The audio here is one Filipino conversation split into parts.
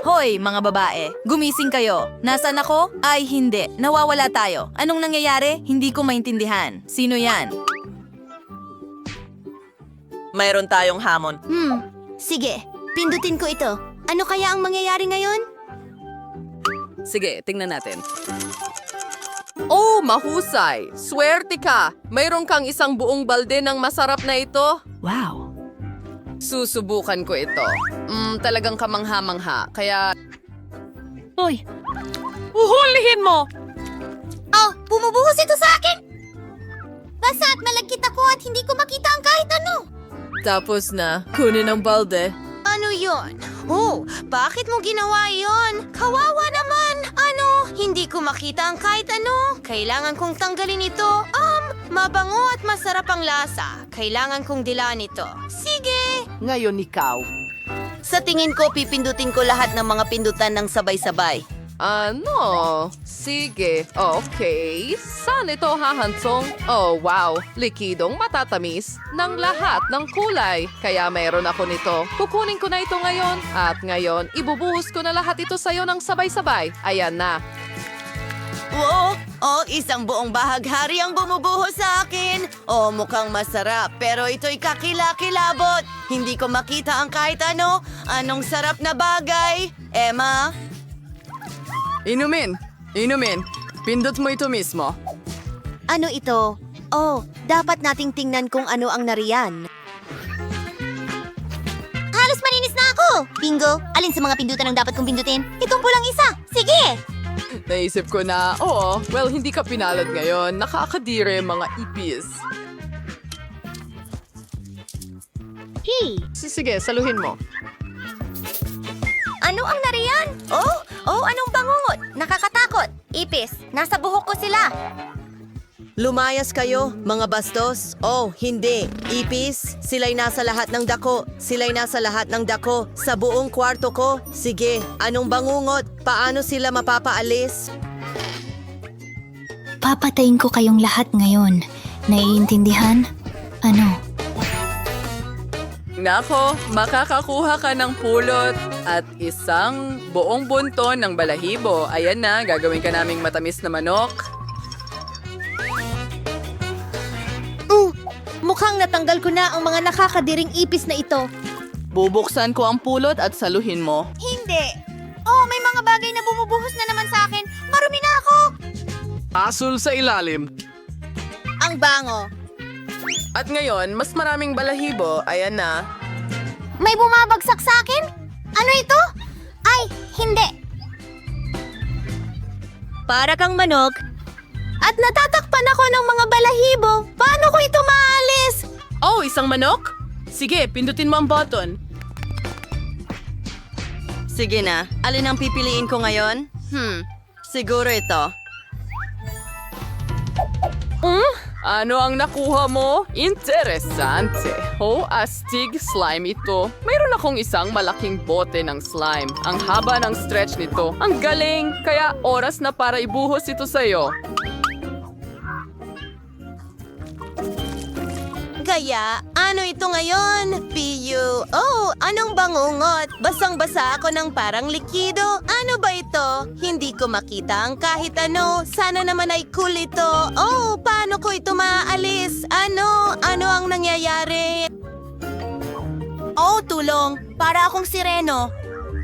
Hoy, mga babae, gumising kayo. Nasaan ako? Ay, hindi. Nawawala tayo. Anong nangyayari? Hindi ko maintindihan. Sino yan? Mayroon tayong hamon. Sige, pindutin ko ito. Ano kaya ang mangyayari ngayon? Sige, tingnan natin. Oh, mahusay! Swerte ka! Mayroon kang isang buong balde ng masarap na ito. Wow. Susubukan ko ito. Talagang kamangha-mangha. Kaya... Hoy! Uhulihin mo! Oh, bumubuhos ito sa akin! Basa at malagkit ako at hindi ko makita ang kahit ano. Tapos na, kunin ang balde. Ano yon? Oh, bakit mo ginawa yon? Kawawa naman! Ano? Hindi ko makita ang kahit ano. Kailangan kong tanggalin ito. Mabango at masarap ang lasa. Kailangan kong dilaan ito. Sige! Ngayon ikaw. Sa tingin ko, pipindutin ko lahat ng mga pindutan ng sabay-sabay. Ano? Sige. Okay. Saan ito hahansong? Oh, wow. Likidong matatamis ng lahat ng kulay. Kaya mayroon ako nito. Kukunin ko na ito ngayon. At ngayon, ibubuhos ko na lahat ito sa'yo ng sabay-sabay. Ayan na. Oo! Oh, isang buong bahaghari ang bumubuhos sa akin. Oh, mukhang masarap. Pero ito'y kakilakilabot. Hindi ko makita ang kahit ano. Anong sarap na bagay. Emma? Inumin. Inumin. Pindot mo ito mismo. Ano ito? Oh, dapat nating tingnan kung ano ang nariyan. Halos maninis na ako! Bingo, alin sa mga pindutan ang dapat kong pindutin? Itong pulang isa! Sige! Naisip ko na, oo, well, hindi ka pinalad ngayon. Nakakadire mga ipis. Hey! Sige, saluhin mo. Ano ang nariyan? Oh, anong bangungot? Nakakatakot. Ipis, nasa buhok ko sila. Lumayas kayo, mga bastos. Oh, hindi. Ipis, sila'y nasa lahat ng dako. Sila'y nasa lahat ng dako. Sa buong kwarto ko. Sige, anong bangungot? Paano sila mapapaalis? Papatayin ko kayong lahat ngayon. Naiintindihan? Ano? Nako, makakakuha ka ng pulot at isang buong bunton ng balahibo. Ayan na, gagawin ka naming matamis na manok. Mukhang natanggal ko na ang mga nakakadiring ipis na ito. Bubuksan ko ang pulot at saluhin mo. Hindi. Oh, may mga bagay na bumubuhos na naman sa akin. Marumi na ako. Asul sa ilalim. Ang bango. At ngayon, mas maraming balahibo. Ayan na. May bumabagsak sa akin? Ano ito? Ay, hindi. Para kang manok. At natatakpan ako ng mga balahibo. Paano ko ito maalis? Oh, isang manok? Sige, pindutin mo ang button. Sige na, alin ang pipiliin ko ngayon? Siguro ito. Ano ang nakuha mo? Interesante. Oh, astig slime ito. Mayroon akong isang malaking bote ng slime. Ang haba ng stretch nito. Ang galing! Kaya oras na para ibuhos ito sa'yo. Kaya, ano ito ngayon? Piyu. Oh, anong bangungot? Basang-basa ako ng parang likido. Ano ba ito? Hindi ko makita ang kahit ano. Sana naman ay cool ito. Oh, paano ko ito maaalis? Ano? Ano ang nangyayari? Oh, tulong. Para akong sireno.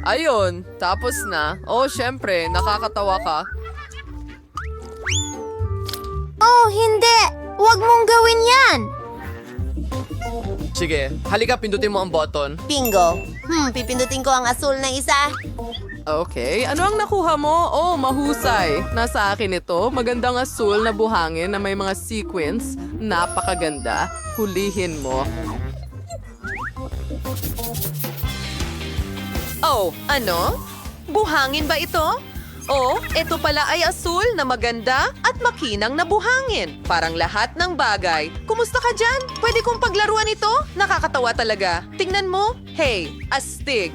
Ayun, tapos na. Oh, syempre, nakakatawa ka. Oh, hindi. Huwag mong gawin yan. Sige, halika pindutin mo ang button. Bingo. Pipindutin ko ang asul na isa. Okay, ano ang nakuha mo? Oh, mahusay. Nasa akin ito, magandang asul na buhangin na may mga sequins. Napakaganda. Hulihin mo. Oh, ano? Buhangin ba ito? Oh, ito pala ay asul na maganda at makinang na buhangin. Parang lahat ng bagay. Kumusta ka dyan? Pwede kong paglaruan ito? Nakakatawa talaga. Tingnan mo. Hey, astig.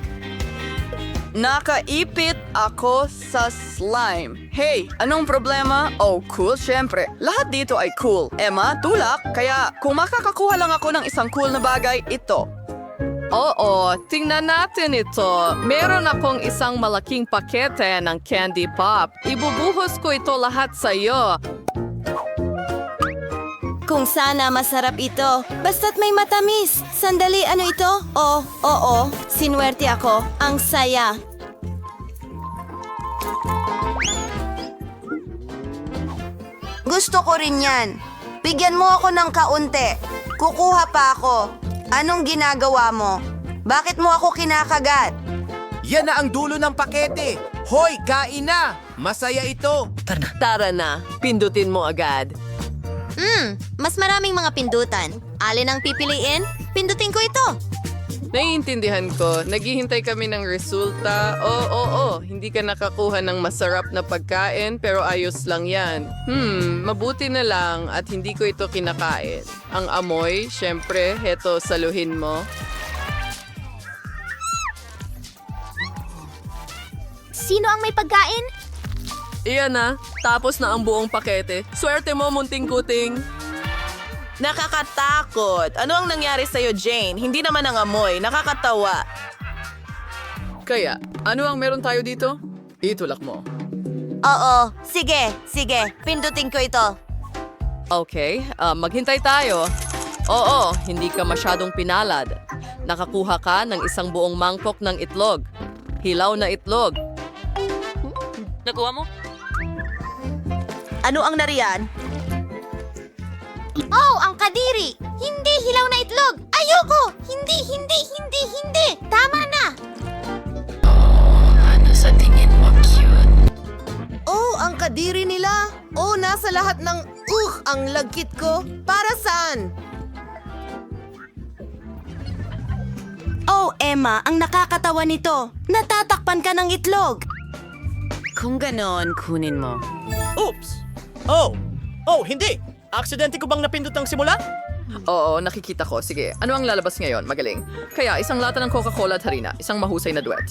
Nakaipit ako sa slime. Hey, anong problema? Oh, cool, syempre. Lahat dito ay cool. Emma, tulak. Kaya kung makakakuha lang ako ng isang cool na bagay, ito. Oo, tingnan natin ito. Meron akong isang malaking pakete ng candy pop. Ibubuhos ko ito lahat sa iyo. Kung sana masarap ito. Basta't may matamis. Sandali, ano ito? Oh, oo. Sinwerte ako. Ang saya. Gusto ko rin yan. Bigyan mo ako ng kaunti. Kukuha pa ako. Anong ginagawa mo? Bakit mo ako kinakagat? Yan na ang dulo ng pakete. Hoy, kain na! Masaya ito. Tara na. Pindutin mo agad. Mas maraming mga pindutan. Alin ang pipiliin? Pindutin ko ito. Naiintindihan ko. Naghihintay kami ng resulta. Oo. Hindi ka nakakuha ng masarap na pagkain pero ayos lang yan. Mabuti na lang at hindi ko ito kinakain. Ang amoy, syempre, heto saluhin mo. Sino ang may pagkain? Iyan na, tapos na ang buong pakete. Swerte mo, munting kuting. Nakakatakot. Ano ang nangyari sa'yo, Jane? Hindi naman ang amoy. Nakakatawa. Kaya, ano ang meron tayo dito? Itulak mo. Oo. Sige. Pindutin ko ito. Okay, maghintay tayo. Oo, hindi ka masyadong pinalad. Nakakuha ka ng isang buong mangkok ng itlog. Hilaw na itlog. Nakuha mo? Ano ang nariyan? Oh, ang kadiri! Hindi hilaw na itlog! Ayoko! Hindi! Tama na! Oh, ang kadiri nila. Oh, nasa lahat ng ang lagkit ko. Para saan? Oh, Emma, ang nakakatawa nito. Natatakpan ka ng itlog. Kung ganon, kunin mo. Oops! Hindi! Aksidente ko bang napindot ang simula? Oo, nakikita ko. Sige, ano ang lalabas ngayon? Magaling. Kaya, isang lata ng Coca-Cola at harina. Isang mahusay na duet.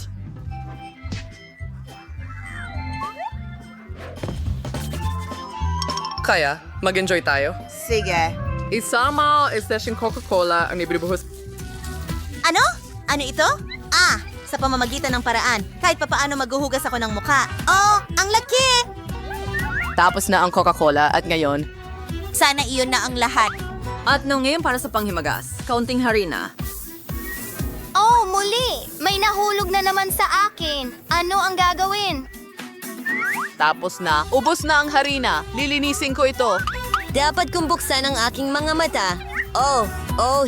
Kaya, mag-enjoy tayo. Sige. Isama station Coca-Cola ang nibibuhos. Ano? Ano ito? Sa pamamagitan ng paraan. Kahit papaano maghuhugas ako ng mukha. Oh, ang laki! Tapos na ang Coca-Cola at ngayon. Sana iyon na ang lahat. At no ngayon para sa panghimagas, kaunting harina. Oh, muli! May nahulog na naman sa akin. Ano ang gagawin? Tapos na. Ubos na ang harina. Lilinisin ko ito. Dapat kong buksan ang aking mga mata. Oh,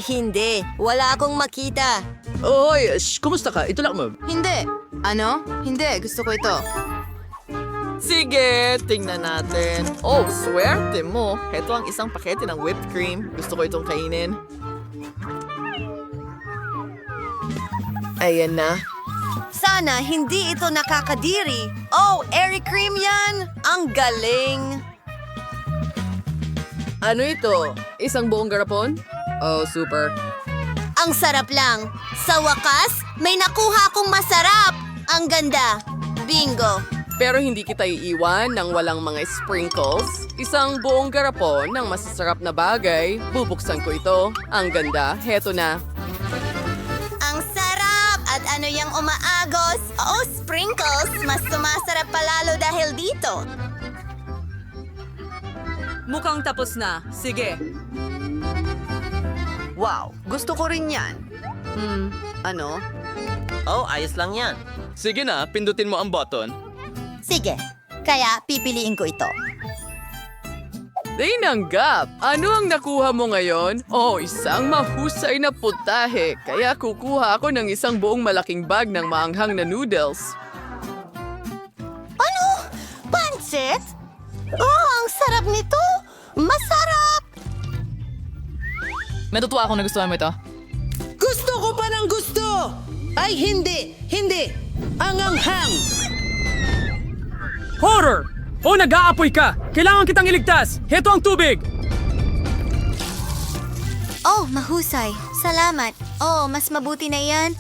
hindi. Wala akong makita. Oy, kumusta ka? Itulak mo. Hindi. Ano? Hindi. Gusto ko ito. Sige, tingnan natin. Oh, swerte mo. Ito ang isang pakete ng whipped cream. Gusto ko itong kainin. Ayan na. Sana hindi ito nakakadiri. Oh, airy cream yan. Ang galing. Ano ito? Isang buong garapon? Oh, super. Ang sarap lang. Sa wakas, may nakuha akong masarap. Ang ganda. Bingo. Pero hindi kita iiwan ng walang mga sprinkles. Isang buong garapon ng masasarap na bagay. Bubuksan ko ito. Ang ganda. Heto na. Ang sarap! At ano yung umaagos? Oh, sprinkles! Mas sumasarap palalo dahil dito. Mukhang tapos na. Sige. Wow, gusto ko rin yan. Ano? Oh, ayos lang yan. Sige na, pindutin mo ang button. Sige. Kaya pipiliin ko ito. Tinanggap! Ano ang nakuha mo ngayon? Oh, isang mahusay na putahe. Kaya kukuha ako ng isang buong malaking bag ng maanghang na noodles. Ano? Pancit? Oh, ang sarap nito! Masarap! Natutuwa ako na gustuhan mo ito. Gusto ko pa ng gusto! Ay, hindi! Ang anghang! Horror! O nag-aapoy ka! Kailangan kitang iligtas! Heto ang tubig! Oh, mahusay. Salamat. Oh, mas mabuti na yan.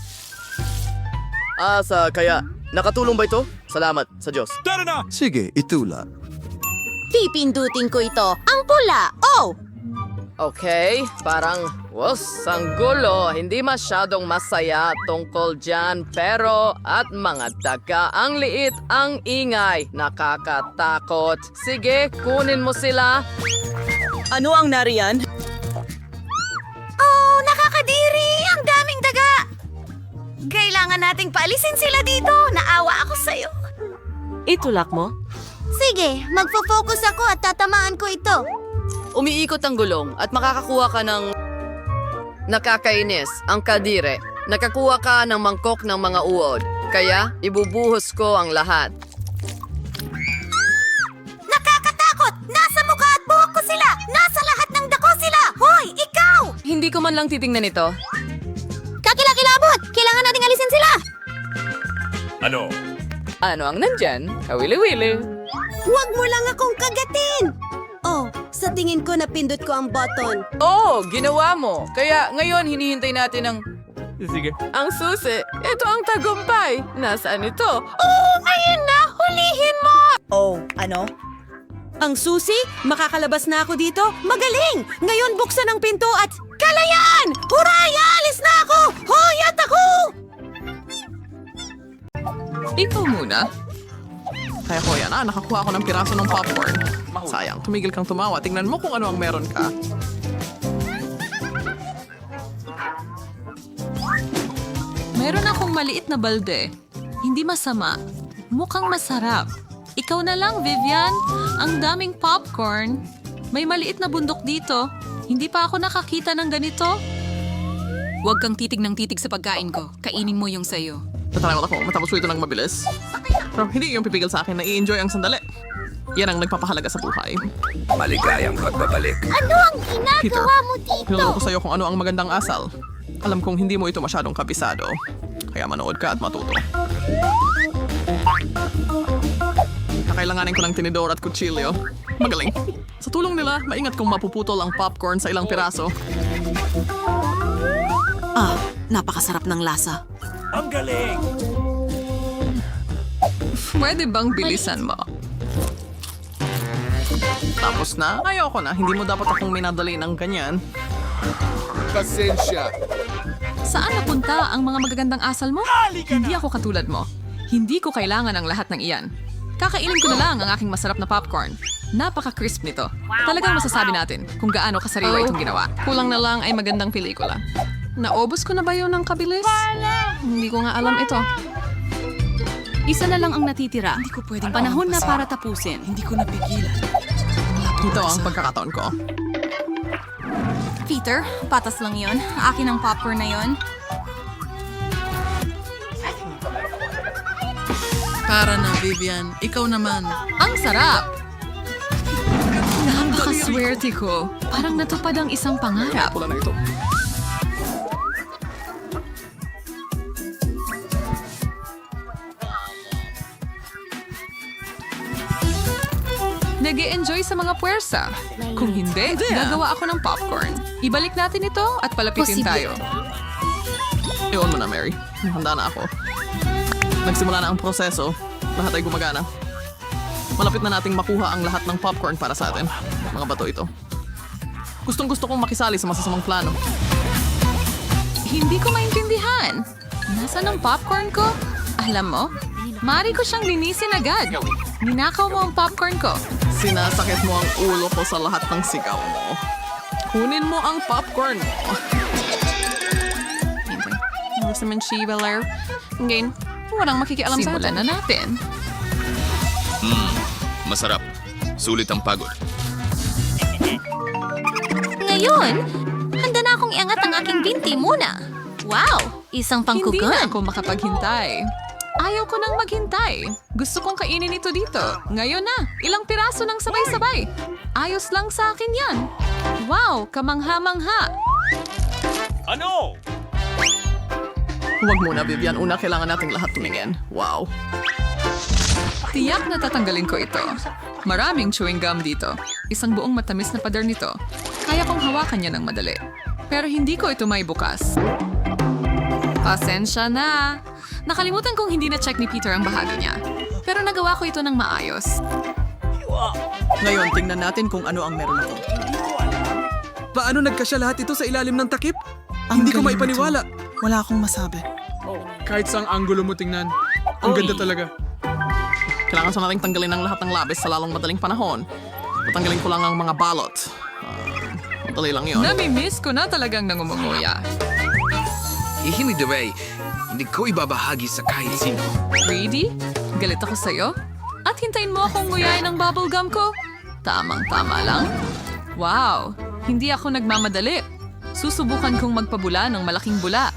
Kaya, nakatulong ba ito? Salamat sa Diyos. Sige, itulak. Pipindutin ko ito. Ang pula. Oh! Okay, parang Was, ang gulo. Hindi masyadong masaya tungkol dyan. Pero, at mga daga, ang liit, ang ingay. Nakakatakot. Sige, kunin mo sila. Ano ang nariyan? Oh, nakakadiri! Ang daming daga! Kailangan nating paalisin sila dito. Naawa ako sa'yo. Itulak mo? Sige, magfo-focus ako at tatamaan ko ito. Umiikot ang gulong at makakakuha ka ng... Nakakainis, ang kadire. Nakakuha ka ng mangkok ng mga uod. Kaya, ibubuhos ko ang lahat. Nakakatakot! Nasa mukha at buhok ko sila! Nasa lahat ng dako sila! Hoy, ikaw! Hindi ko man lang titingnan ito. Kakilakilabot! Kailangan nating alisin sila! Ano ang nandyan? Kawili-wili. Huwag mo lang akong kagatin! Oh, sa tingin ko napindot ko ang button. Oh, ginawa mo. Kaya ngayon hinihintay natin ang... Sige. Ang susi, ito ang tagumpay. Nasaan ito? Oh, ayun na! Hulihin mo! Oh, ano? Ang susi? Makakalabas na ako dito? Magaling! Ngayon buksan ang pinto at... Kalayaan! Huray! Alis na ako! Hoy, at ako! Ikaw muna. Kaya ko yan, nakakuha ako ng piraso ng popcorn. Sayang, tumigil kang tumawa. Tingnan mo kung ano ang meron ka. Meron akong maliit na balde. Hindi masama. Mukhang masarap. Ikaw na lang, Vivian. Ang daming popcorn. May maliit na bundok dito. Hindi pa ako nakakita ng ganito. Huwag kang titig ng titig sa pagkain ko. Kainin mo yung sayo. Tatakot ako, matapos ko ito ng mabilis. Pero hindi yung pipigil sa akin na i-enjoy ang sandali. Yan ang nagpapahalaga sa buhay. Maligayang pagbabalik. Ano ang Peter, ginagawa mo dito? pinulong ko sa'yo kung ano ang magandang asal. Alam kong hindi mo ito masyadong kabisado. Kaya manood ka at matuto. Kakailanganin ko ng tinidor at kutsilyo. Magaling. Sa tulong nila, maingat kong mapuputol ang popcorn sa ilang piraso. Ah, napakasarap ng lasa. Pwede bang bilisan mo? Tapos na? Ayoko na. Hindi mo dapat akong minadali ng ganyan. Pasensya. Saan napunta ang mga magagandang asal mo? Hindi ako katulad mo. Hindi ko kailangan ang lahat ng iyan. Kakainin ko na lang ang aking masarap na popcorn. Napaka-crisp nito. Talagang masasabi natin kung gaano kasariwa itong ginawa. Kulang na lang ay magandang pelikula. Naubos ko na ba yun ng kabilis? Hindi ko nga alam ito. Isa na lang ang natitira. Hindi ko pwedeng panahon na para tapusin. Hindi ko napigilan. Ito ang pagkakataon ko. Peter, patas lang yon. Akin ang popcorn na yon. Para na, Vivian. Ikaw naman. Ang sarap! Napakaswerte ko. Parang natupad ang isang pangarap. Pula na ito. Nag-e-enjoy sa mga puwersa. Kung hindi, gagawa ako ng popcorn. Ibalik natin ito at palapitin tayo. Iwan mo na, Mary. Handa na ako. Nagsimula na ang proseso. Lahat ay gumagana. Malapit na nating makuha ang lahat ng popcorn para sa atin. Mga bato ito. Gustong-gusto kong makisali sa masasamang plano. Hindi ko maintindihan. Nasaan ang popcorn ko? Alam mo, maaari ko siyang linisin agad. Ninakaw mo ang popcorn ko. Sinasakit mo ang ulo ko sa lahat ng sigaw mo. Kunin mo ang popcorn mo. Gusto man shivaler. Ngayon, walang makikialam sa Simulan na natin. Masarap. Sulit ang pagod. Ngayon, handa na akong iangat ang aking binti muna. Wow! Isang Hindi pangkugon. na ako makapaghintay. Ayaw ko nang maghintay. Gusto kong kainin ito dito. Ngayon na, ilang piraso ng sabay-sabay. Ayos lang sa akin yan. Wow, kamangha-mangha. Huwag muna, Vivian. Una, kailangan nating lahat tumingin. Wow. Tiyak na tatanggalin ko ito. Maraming chewing gum dito. Isang buong matamis na pader nito. Kaya kong hawakan niya ng madali. Pero hindi ko ito may bukas. Pasensya na. Nakalimutan kong hindi na-check ni Peter ang bahagi niya. Pero nagawa ko ito ng maayos. Ngayon, tingnan natin kung ano ang meron ako. Paano nagkasya lahat ito sa ilalim ng takip? Hindi ko maipaniwala. Wala akong masabi. Kahit saang anggulo mo tingnan. Ang ganda talaga. Kailangan sa nating tanggalin ang lahat ng labis sa lalong madaling panahon. Tatanggalin ko lang ang mga balot. Madali lang yun. Nami-miss ko na talagang nangumunguya. Hindi ko ibabahagi sa kahit sino. Ready? Galit ako sa'yo? At hintayin mo akong nguyain ng bubblegum ko? Tamang-tama lang. Wow, hindi ako nagmamadali. Susubukan kong magpabula ng malaking bula.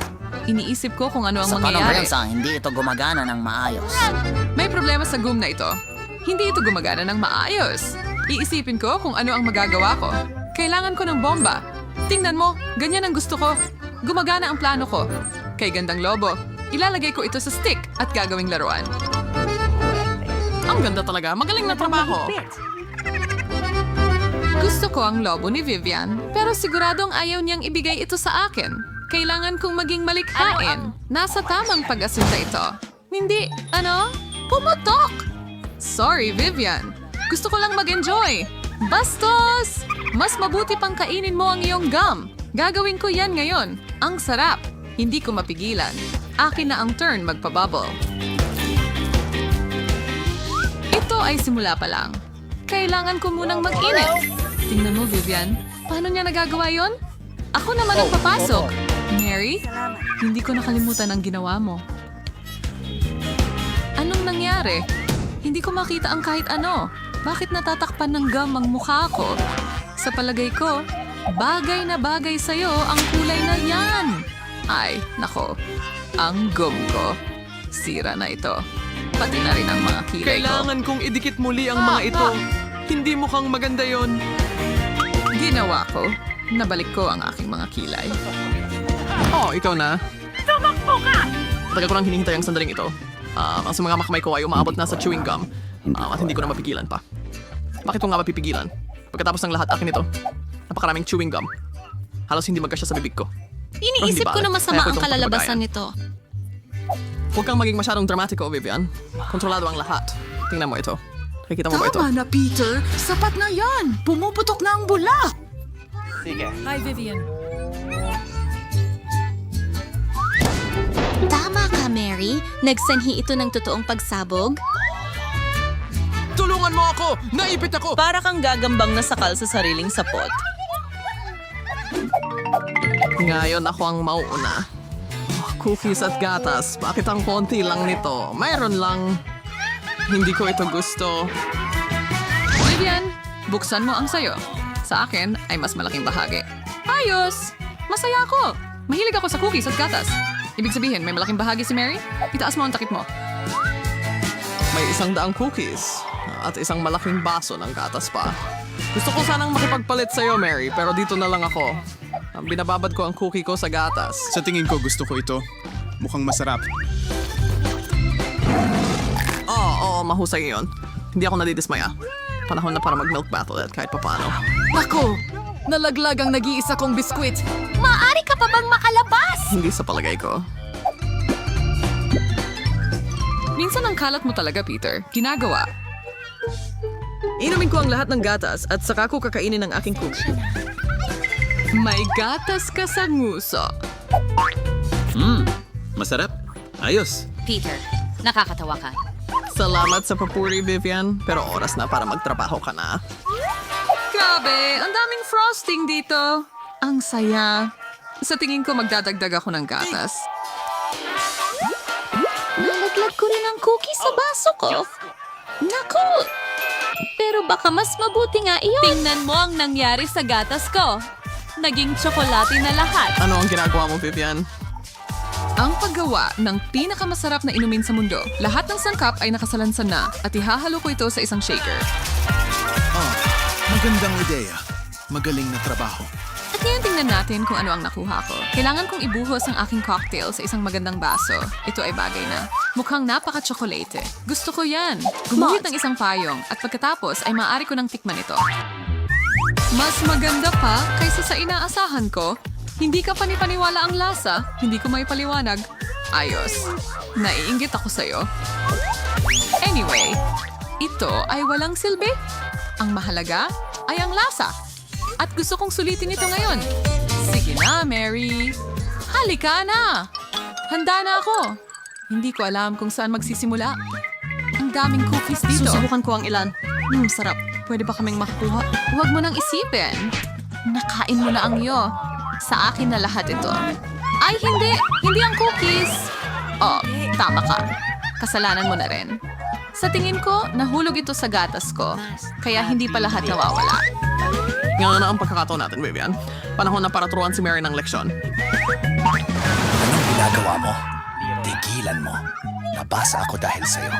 Iniisip ko kung ano ang mangyayari. hindi ito gumagana ng maayos. May problema sa gum na ito. Hindi ito gumagana ng maayos. Iisipin ko kung ano ang magagawa ko. Kailangan ko ng bomba. Tingnan mo, ganyan ang gusto ko. Gumagana ang plano ko. Kay Gandang Lobo, ilalagay ko ito sa stick at gagawing laruan. Ang ganda talaga. Magaling na trabaho. Gusto ko ang lobo ni Vivian, pero siguradong ayaw niyang ibigay ito sa akin. Kailangan kong maging malikhain. Nasa tamang pag-asunta ito. Hindi, pumutok! Sorry, Vivian. Gusto ko lang mag-enjoy. Bastos! Mas mabuti pang kainin mo ang iyong gum. Gagawin ko yan ngayon. Ang sarap. Hindi ko mapigilan. Akin na ang turn magpabubble. Ito ay simula pa lang. Kailangan ko munang mag-init. Tingnan mo, Vivian. Paano niya nagagawa yon? Ako naman ang papasok. Mary, hindi ko nakalimutan ang ginawa mo. Anong nangyari? Hindi ko makita ang kahit ano. Bakit natatakpan ng gum ang mukha ko? Sa palagay ko, bagay na bagay sa'yo ang kulay na yan. Ay, nako. Ang gum ko. Sira na ito. Pati na rin ang mga kilay ko. Kailangan kong idikit muli ang mga ito. Hindi mukhang maganda yon. Ginawa ko. Nabalik ko ang aking mga kilay. Oh, ikaw na. Tumakbo ka! Tagal ko lang hinihintay ang sandaling ito. Ang sa mga makamay ko ay umaabot na sa chewing gum. At hindi ko na mapigilan pa. Bakit ko nga mapipigilan? Pagkatapos ng lahat akin ito, napakaraming chewing gum. Halos hindi magkasya sa bibig ko. Iniisip ko na masama ang kalalabasan nito. Huwag kang maging masyadong dramatiko, Vivian. Kontrolado ang lahat. Tingnan mo ito. Nakikita mo ba ito? Tama na, Peter. Sapat na yan. Pumuputok na ang bula. Hi, Vivian. Tama ka, Mary. Nagsanhi ito ng totoong pagsabog. Tulungan mo ako! Naipit ako! Para kang gagambang nasakal sa sariling sapot. Ngayon ako ang mauuna. Cookies at gatas. Bakit ang konti lang nito? Mayroon lang. Hindi ko ito gusto. Vivian, buksan mo ang sayo. Sa akin ay mas malaking bahagi. Ayos! Masaya ako! Mahilig ako sa cookies at gatas. Ibig sabihin, may malaking bahagi si Mary? Itaas mo ang takip mo. May 100 cookies at isang malaking baso ng gatas pa. Gusto ko sanang makipagpalit sa'yo, Mary, pero dito na lang ako. Binababad ko ang cookie ko sa gatas. Sa tingin ko gusto ko ito. Mukhang masarap. Oo, mahusay yun. Hindi ako nadidismaya. Panahon na para mag-milk battle at kahit papano. Nako! Nalaglag ang nag-iisa kong biskwit. Maaari ka pa bang makalabas? Hindi sa palagay ko. Minsan ang kalat mo talaga, Peter. Ginagawa. Inumin ko ang lahat ng gatas at saka ko kakainin ang aking cookie. May gatas ka sa nguso. Masarap. Ayos. Peter, nakakatawa ka. Salamat sa papuri, Vivian. Pero oras na para magtrabaho ka na. Grabe, ang daming frosting dito. Ang saya. Sa tingin ko magdadagdag ako ng gatas. Nalaglag ko rin ang cookie sa baso ko. Naku! Pero baka mas mabuti nga iyon. Tingnan mo ang nangyari sa gatas ko. Naging tsokolate na lahat. Ano ang ginagawa mo, Vivian? Ang paggawa ng pinakamasarap na inumin sa mundo. Lahat ng sangkap ay nakasalansan na at ihahalo ko ito sa isang shaker. Magandang ideya. Magaling na trabaho. At ngayon tingnan natin kung ano ang nakuha ko. Kailangan kong ibuhos ang aking cocktail sa isang magandang baso. Ito ay bagay na. Mukhang napaka-tsokolate. Gusto ko yan. Gumuhit ng isang payong at pagkatapos ay maaari ko ng tikman ito. Mas maganda pa kaysa sa inaasahan ko. Hindi ka panipaniwala ang lasa. Hindi ko may paliwanag. Ayos. Naiinggit ako sa'yo. Anyway, ito ay walang silbi. Ang mahalaga ay ang lasa. At gusto kong sulitin ito ngayon. Sige na, Mary. Halika na! Handa na ako. Hindi ko alam kung saan magsisimula. Ang daming cookies dito. Susubukan ko ang ilan. Sarap. Pwede ba kaming makakuha? Huwag mo nang isipin. Nakain mo na ang iyo. Sa akin na lahat ito. Ay, hindi! Hindi ang cookies! Oh, tama ka. Kasalanan mo na rin. Sa tingin ko, nahulog ito sa gatas ko. Kaya hindi pa lahat nawawala. Ngayon na ang pagkakataon natin, Vivian. Panahon na para turuan si Mary ng leksyon. Anong ginagawa mo? Tigilan mo. Nabasa ako dahil sa'yo.